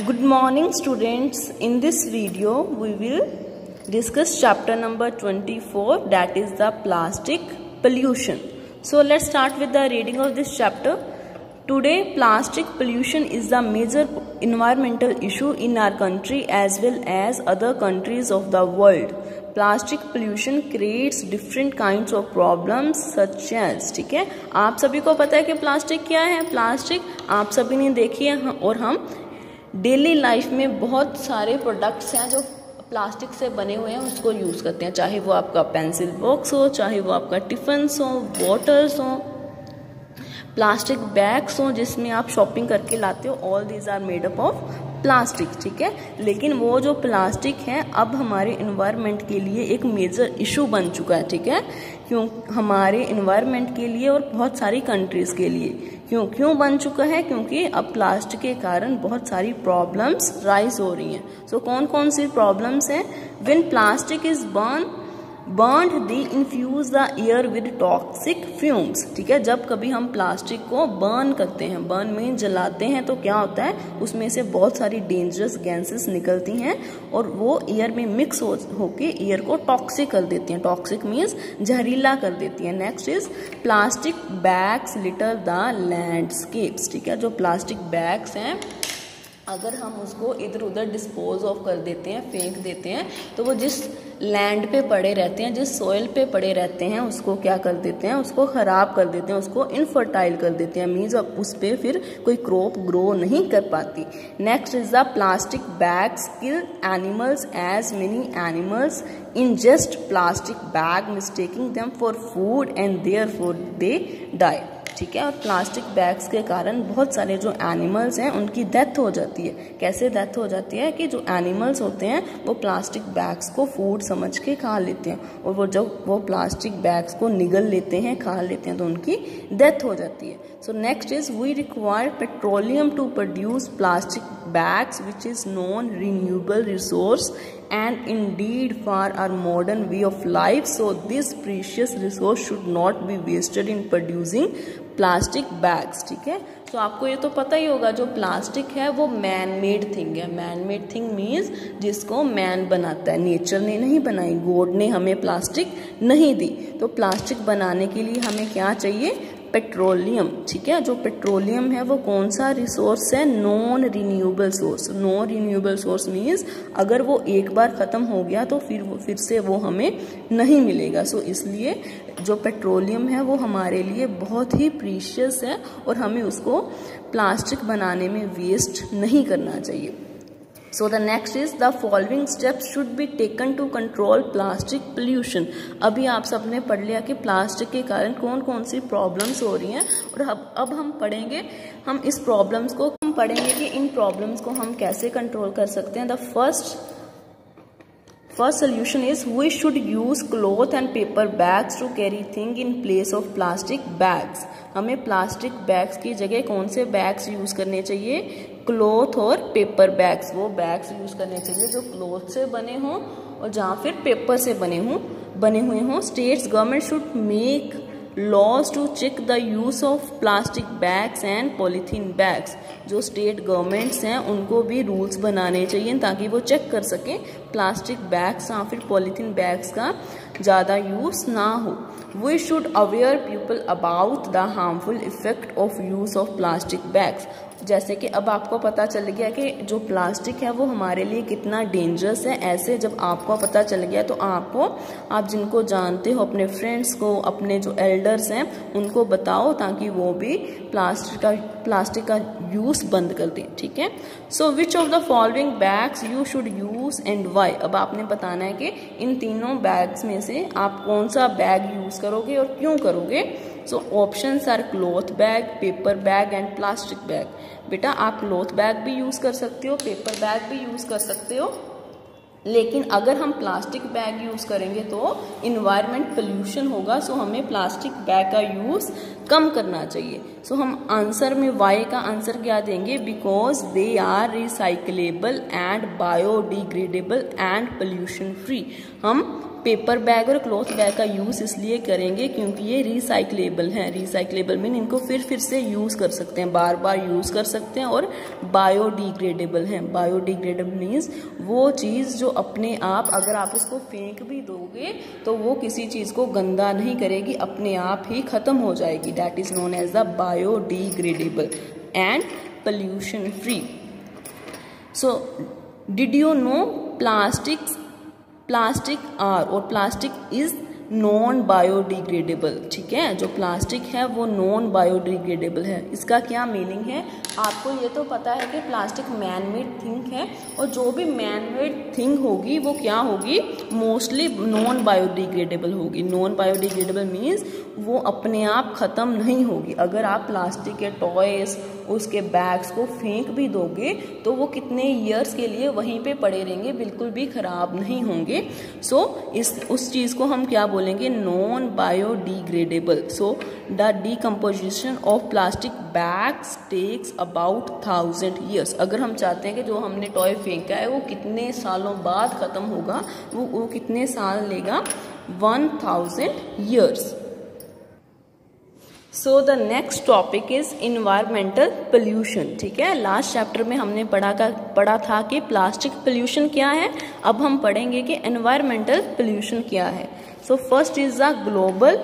Good morning students. In this video we will discuss chapter number 24, that is the plastic pollution. So let's start with the reading of this chapter. Today plastic pollution is the major environmental issue in our country as well as other countries of the world. Plastic pollution creates different kinds of problems such as, ठीक है, आप सभी को पता है कि plastic क्या है. प्लास्टिक आप सभी ने देखी है और हम डेली लाइफ में बहुत सारे प्रोडक्ट्स हैं जो प्लास्टिक से बने हुए हैं उसको यूज़ करते हैं, चाहे वो आपका पेंसिल बॉक्स हो, चाहे वो आपका टिफिन्स हो, बॉटल्स हो, प्लास्टिक बैग्स हो जिसमें आप शॉपिंग करके लाते हो. All these are made up of plastic, ठीक है. लेकिन वो जो प्लास्टिक है अब हमारे इन्वायरमेंट के लिए एक मेजर इशू बन चुका है, ठीक है. क्यों हमारे इन्वायरमेंट के लिए और बहुत सारी कंट्रीज के लिए क्यों बन चुका है, क्योंकि अब प्लास्टिक के कारण बहुत सारी प्रॉब्लम्स राइज हो रही हैं. सो कौन कौन सी प्रॉब्लम्स हैं? When plastic is burned they infuse the air with toxic fumes, ठीक है. जब कभी हम प्लास्टिक को बर्न करते हैं, बर्न में जलाते हैं, तो क्या होता है उसमें से बहुत सारी डेंजरस गैसेस निकलती हैं और वो एयर में मिक्स होके एयर को टॉक्सिक कर देती हैं. टॉक्सिक मीन्स जहरीला कर देती हैं. Next is plastic bags litre the landscapes, ठीक है. जो प्लास्टिक बैग्स हैं अगर हम उसको इधर उधर डिस्पोज ऑफ कर देते हैं, फेंक देते हैं, तो वो जिस लैंड पे पड़े रहते हैं, जिस सॉइल पे पड़े रहते हैं, उसको क्या कर देते हैं, उसको ख़राब कर देते हैं, उसको इनफर्टाइल कर देते हैं. मीन्स अब उस पर फिर कोई क्रॉप ग्रो नहीं कर पाती. Next is the plastic bags kill animals as many animals ingest plastic bag mistaking them for food and therefore they die, ठीक है. और प्लास्टिक बैग्स के कारण बहुत सारे जो एनिमल्स हैं उनकी डेथ हो जाती है. कैसे डेथ हो जाती है कि जो एनिमल्स होते हैं वो प्लास्टिक बैग्स को फूड समझ के खा लेते हैं और वो जब वो प्लास्टिक बैग्स को निगल लेते हैं, खा लेते हैं, तो उनकी डेथ हो जाती है. So next is we require petroleum to produce plastic bags which is non renewable resource and indeed for our modern way of life, so this precious resource should not be wasted in producing plastic bags, ठीक है. तो आपको ये तो पता ही होगा जो plastic है वो मैन मेड थिंग है. मैन मेड थिंग मीन्स जिसको मैन बनाता है, नेचर ने नहीं बनाई, गॉड ने हमें प्लास्टिक नहीं दी. तो प्लास्टिक बनाने के लिए हमें क्या चाहिए? पेट्रोलियम, ठीक है. जो पेट्रोलियम है वो कौन सा रिसोर्स है? Non renewable source. Non renewable source means अगर वो एक बार ख़त्म हो गया तो फिर से वो हमें नहीं मिलेगा. सो इसलिए जो पेट्रोलियम है वो हमारे लिए बहुत ही प्रीशियस है और हमें उसको प्लास्टिक बनाने में वेस्ट नहीं करना चाहिए. So the next is the following steps should be taken to control plastic pollution. अभी आप सबने पढ़ लिया कि प्लास्टिक के कारण कौन कौन सी प्रॉब्लम्स हो रही हैं और अब हम पढ़ेंगे, हम इस प्रॉब्लम्स को हम पढ़ेंगे कि इन प्रॉब्लम्स को हम कैसे कंट्रोल कर सकते हैं. The first solution is we should use cloth and paper bags to carry things in place of plastic bags. हमें प्लास्टिक बैग्स की जगह कौन से बैग्स यूज करने चाहिए? क्लॉथ और पेपर बैग्स. वो बैग्स यूज करने चाहिए जो क्लॉथ से बने हों और जहाँ फिर पेपर से बने हुए हों. States government should make laws to check the use of plastic bags and polythene bags. जो स्टेट गवर्नमेंट्स हैं उनको भी रूल्स बनाने चाहिए ताकि वो चेक कर सकें प्लास्टिक बैग्स या फिर पॉलीथीन बैग्स का ज़्यादा यूज़ ना हो. We should aware people about the harmful effect of use of plastic bags. जैसे कि अब आपको पता चल गया कि जो प्लास्टिक है वो हमारे लिए कितना डेंजरस है. ऐसे जब आपको पता चल गया तो आप जिनको जानते हो, अपने फ्रेंड्स को, अपने जो एल्डर्स हैं उनको बताओ ताकि वो भी प्लास्टिक का यूज़ बंद कर दें, ठीक है. So which of the following bags you should use and why. अब आपने बताना है कि इन तीनों बैग्स में से आप कौन सा बैग यूज़ करोगे और क्यों करोगे. So options are cloth bag, paper bag and plastic bag. बेटा आप क्लॉथ बैग भी यूज़ कर सकते हो, पेपर बैग भी यूज़ कर सकते हो, लेकिन अगर हम प्लास्टिक बैग यूज़ करेंगे तो इन्वायरमेंट पोल्यूशन होगा. सो हमें प्लास्टिक बैग का यूज़ कम करना चाहिए. सो हम आंसर में वाई का आंसर क्या देंगे? Because they are recyclable and biodegradable and pollution free. हम पेपर बैग और क्लॉथ बैग का यूज़ इसलिए करेंगे क्योंकि ये रिसाइक्लेबल हैं। रिसाइक्लेबल मीन इनको फिर से यूज़ कर सकते हैं, बार बार यूज़ कर सकते हैं, और बायोडिग्रेडेबल हैं। बायोडिग्रेडेबल मीन्स वो चीज़ जो अपने आप, अगर आप उसको फेंक भी दोगे तो वो किसी चीज़ को गंदा नहीं करेगी, अपने आप ही ख़त्म हो जाएगी। That is known as the biodegradable and pollution free. So did you know plastic are और प्लास्टिक इज नॉन बायोडिग्रेडेबल। ठीक है, जो प्लास्टिक है वो नॉन बायोडिग्रेडेबल है। इसका क्या मीनिंग है? आपको ये तो पता है कि प्लास्टिक मैन मेड थिंग है, और जो भी मैन मेड थिंग होगी वो क्या होगी? मोस्टली नॉन बायोडिग्रेडेबल होगी। नॉन बायोडिग्रेडेबल मीन्स वो अपने आप ख़त्म नहीं होगी। अगर आप प्लास्टिक के टॉयज, उसके बैग्स को फेंक भी दोगे तो वो कितने ईयर्स के लिए वहीं पे पड़े रहेंगे, बिल्कुल भी ख़राब नहीं होंगे। सो उस चीज़ को हम क्या बोलेंगे? Non biodegradable. So the decomposition of plastic bags takes about 1000 years. अगर हम चाहते हैं कि जो हमने टॉय फेंका है वो कितने सालों बाद ख़त्म होगा, वो कितने साल लेगा? 1000 years. So the next topic is environmental pollution. ठीक है, लास्ट चैप्टर में हमने पढ़ा था कि प्लास्टिक पोल्यूशन क्या है। अब हम पढ़ेंगे कि एनवायरमेंटल पोल्यूशन क्या है। So first is the global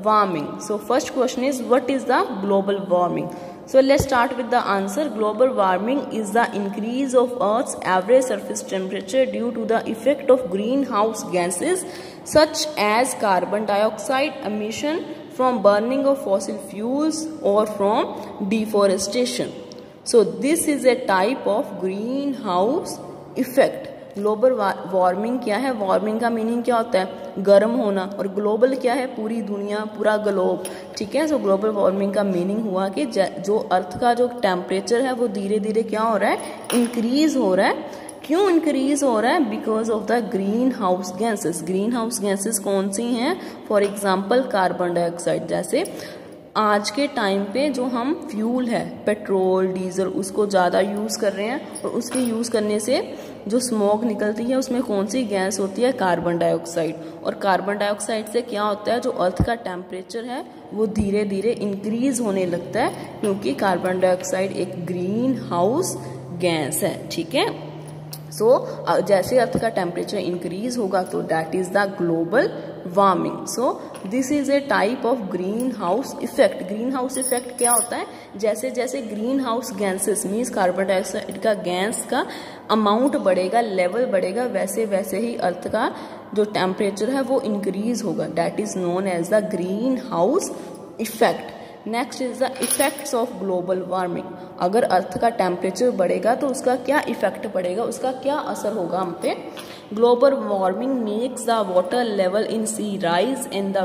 warming. So first question is what is the global warming? So let's start with the answer. Global warming is the increase of Earth's average surface temperature due to the effect of greenhouse gases such as carbon dioxide emission from burning of fossil fuels or from deforestation. So this is a type of greenhouse effect. Global warming क्या है? Warming का meaning क्या होता है? गर्म होना। और global क्या है? पूरी दुनिया, पूरा ग्लोब। ठीक है, सो ग्लोबल वार्मिंग का मीनिंग हुआ कि जो अर्थ का जो टेम्परेचर है वो धीरे धीरे क्या हो रहा है? इंक्रीज हो रहा है। क्यों इंक्रीज हो रहा है? Because of the green house gases. Green house gases कौन सी हैं? For example carbon dioxide. जैसे आज के टाइम पे जो हम फ्यूल है, पेट्रोल, डीजल, उसको ज़्यादा यूज़ कर रहे हैं, और उसके यूज़ करने से जो स्मोक निकलती है उसमें कौन सी गैस होती है? Carbon dioxide. और कार्बन डाइऑक्साइड से क्या होता है? जो अर्थ का टेम्परेचर है वो धीरे धीरे इंक्रीज होने लगता है, क्योंकि कार्बन डाइऑक्साइड एक ग्रीन हाउस गैस है। ठीक है, सो जैसे अर्थ का टेम्परेचर इंक्रीज होगा तो that is the global warming. So this is a type of green house effect. Green house effect क्या होता है? जैसे जैसे green house gases means carbon dioxide का गैस का अमाउंट बढ़ेगा, लेवल बढ़ेगा, वैसे वैसे ही अर्थ का जो टेम्परेचर है वो इंक्रीज होगा। That is known as the green house effect. Next is the effects of global warming. अगर अर्थ का टेम्परेचर बढ़ेगा तो उसका क्या इफेक्ट पड़ेगा, उसका क्या असर होगा हम पे? Global warming makes the water level in sea rise and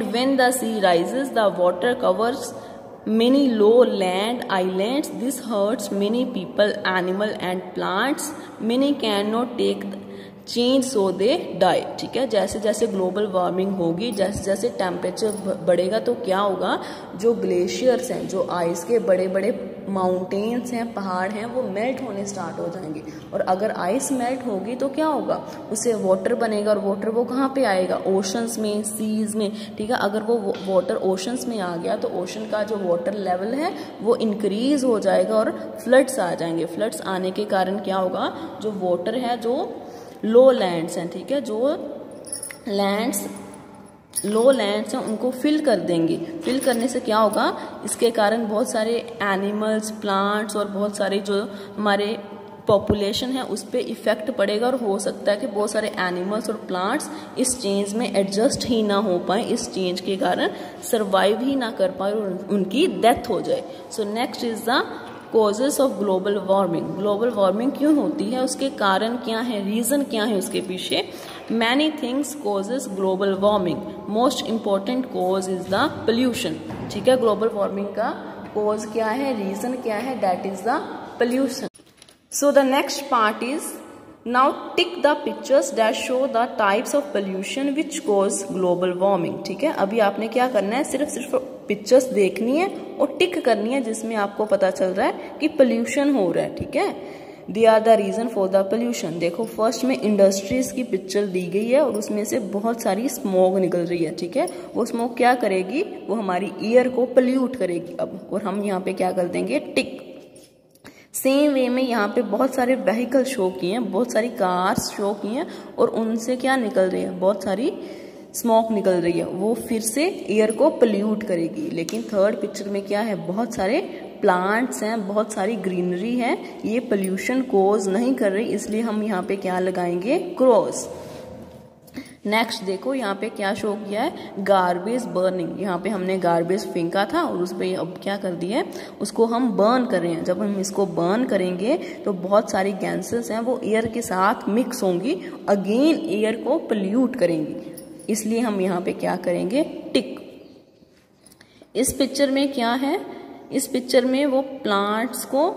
when the sea rises the water covers many low land islands. This hurts many people, animal and plants. Many cannot take change so they die. ठीक है, जैसे जैसे global warming होगी, जैसे जैसे temperature बढ़ेगा तो क्या होगा? जो ग्लेशियर्स हैं, जो आइस के बड़े बड़े माउंटेन्स हैं, पहाड़ हैं, वो मेल्ट होने स्टार्ट हो जाएंगे। और अगर आइस मेल्ट होगी तो क्या होगा? उससे वाटर बनेगा, और वाटर वो कहाँ पे आएगा? ओशंस में, सीज में। ठीक है, अगर वो वाटर ओशंस में आ गया तो ओशन का जो वाटर लेवल है वो इंक्रीज हो जाएगा और फ्लड्स आ जाएंगे। फ्लड्स आने के कारण क्या होगा? जो वाटर है, जो लो लैंड्स हैं, ठीक है, जो लो लैंड्स हैं उनको फिल कर देंगे। फिल करने से क्या होगा? इसके कारण बहुत सारे एनिमल्स, प्लांट्स और बहुत सारे जो हमारे पॉपुलेशन है उस पर इफेक्ट पड़ेगा, और हो सकता है कि बहुत सारे एनिमल्स और प्लांट्स इस चेंज में एडजस्ट ही ना हो पाए, इस चेंज के कारण सर्वाइव ही ना कर पाए और उनकी डेथ हो जाए। सो next is the causes of global warming. Global warming क्यों होती है, उसके कारण क्या है, रीजन क्या है उसके पीछे? Many things causes global warming. Most important cause is the pollution. ठीक है, ग्लोबल वार्मिंग का कॉज क्या है, रीजन क्या है? That is the pollution. So the next part is now tick the pictures that show the types of pollution which cause global warming. ठीक है, अभी आपने क्या करना है? सिर्फ पिक्चर्स देखनी है और टिक करनी है जिसमें आपको पता चल रहा है कि पोल्यूशन हो रहा है। ठीक है, they are the reason for the pollution. देखो फर्स्ट में इंडस्ट्रीज की पिक्चर दी गई है और उसमें से बहुत सारी स्मोक निकल रही है, ठीक है। वो स्मोक क्या करेगी, वो हमारी एयर को पोल्यूट करेगी अब, और हम यहाँ पे क्या कर देंगे, टिक। सेम वे में यहाँ पे बहुत सारे व्हीकल शो किए हैं, बहुत सारी कार्स शो की हैं और उनसे क्या निकल रही है, बहुत सारी स्मोक निकल रही है, वो फिर से एयर को पोल्यूट करेगी। लेकिन थर्ड पिक्चर में क्या है, बहुत सारे प्लांट्स हैं, बहुत सारी ग्रीनरी है, ये पोल्यूशन कोज नहीं कर रही, इसलिए हम यहाँ पे क्या लगाएंगे, क्रॉस। नेक्स्ट देखो यहाँ पे क्या शो किया है, गार्बेज बर्निंग। यहाँ पे हमने गार्बेज फेंका था और उस पर अब क्या कर दिया है, उसको हम बर्न कर रहे हैं। जब हम इसको बर्न करेंगे तो बहुत सारी गैसेस हैं वो एयर के साथ मिक्स होंगी, अगेन एयर को पोल्यूट करेंगी, इसलिए हम यहाँ पे क्या करेंगे, टिक। इस पिक्चर में क्या है, इस पिक्चर में वो प्लांट्स को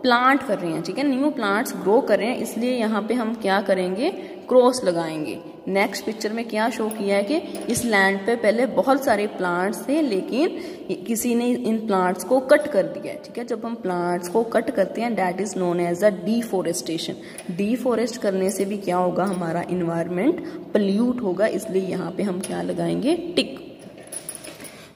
प्लांट कर रहे हैं, ठीक है, न्यू प्लांट्स ग्रो कर रहे हैं, इसलिए यहाँ पे हम क्या करेंगे, क्रॉस लगाएंगे। नेक्स्ट पिक्चर में क्या शो किया है कि इस लैंड पे पहले बहुत सारे प्लांट्स थे लेकिन किसी ने इन प्लांट्स को कट कर दिया है, ठीक है। जब हम प्लांट्स को कट करते हैं that is known as a deforestation. Deforest करने से भी क्या होगा, हमारा इन्वायरमेंट पोल्यूट होगा, इसलिए यहाँ पे हम क्या लगाएंगे, tick.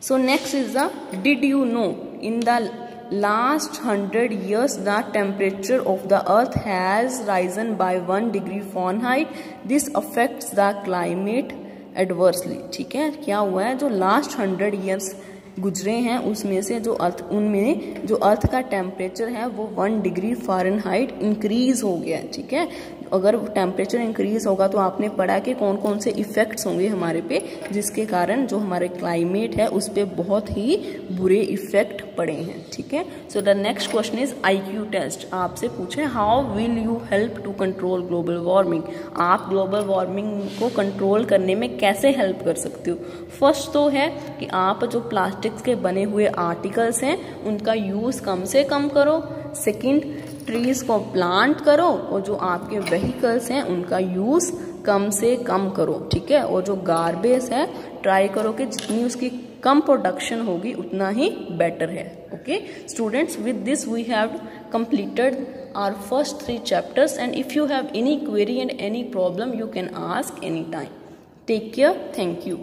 So next is the, did you know in the last 100 years the temperature of the earth has risen by 1 degree Fahrenheit. This affects the climate adversely। ठीक है, क्या हुआ है, जो लास्ट 100 years गुजरे हैं उसमें से उनमें जो अर्थ का टेम्परेचर है वो 1 डिग्री फ़ारेनहाइट इंक्रीज हो गया है, ठीक है। अगर टेम्परेचर इंक्रीज होगा तो आपने पढ़ा कि कौन कौन से इफेक्ट्स होंगे हमारे पे, जिसके कारण जो हमारे क्लाइमेट है उस पर बहुत ही बुरे इफेक्ट पड़े हैं, ठीक है। So the next question is IQ test. आपसे पूछे how will you help to control global warming, आप ग्लोबल वार्मिंग को कंट्रोल करने में कैसे हेल्प कर सकते हो। फर्स्ट तो है कि आप जो प्लास्टिक्स के बने हुए आर्टिकल्स हैं उनका यूज़ कम से कम करो। सेकंड, ट्रीज को प्लांट करो, और जो आपके व्हीकल्स हैं उनका यूज़ कम से कम करो, ठीक है। और जो गार्बेज है ट्राई करो कि जितनी उसकी कम प्रोडक्शन होगी उतना ही बेटर है, okay students. With this we have completed our first 3 chapters, and if you have any query and any problem you can ask anytime. Take care. Thank you.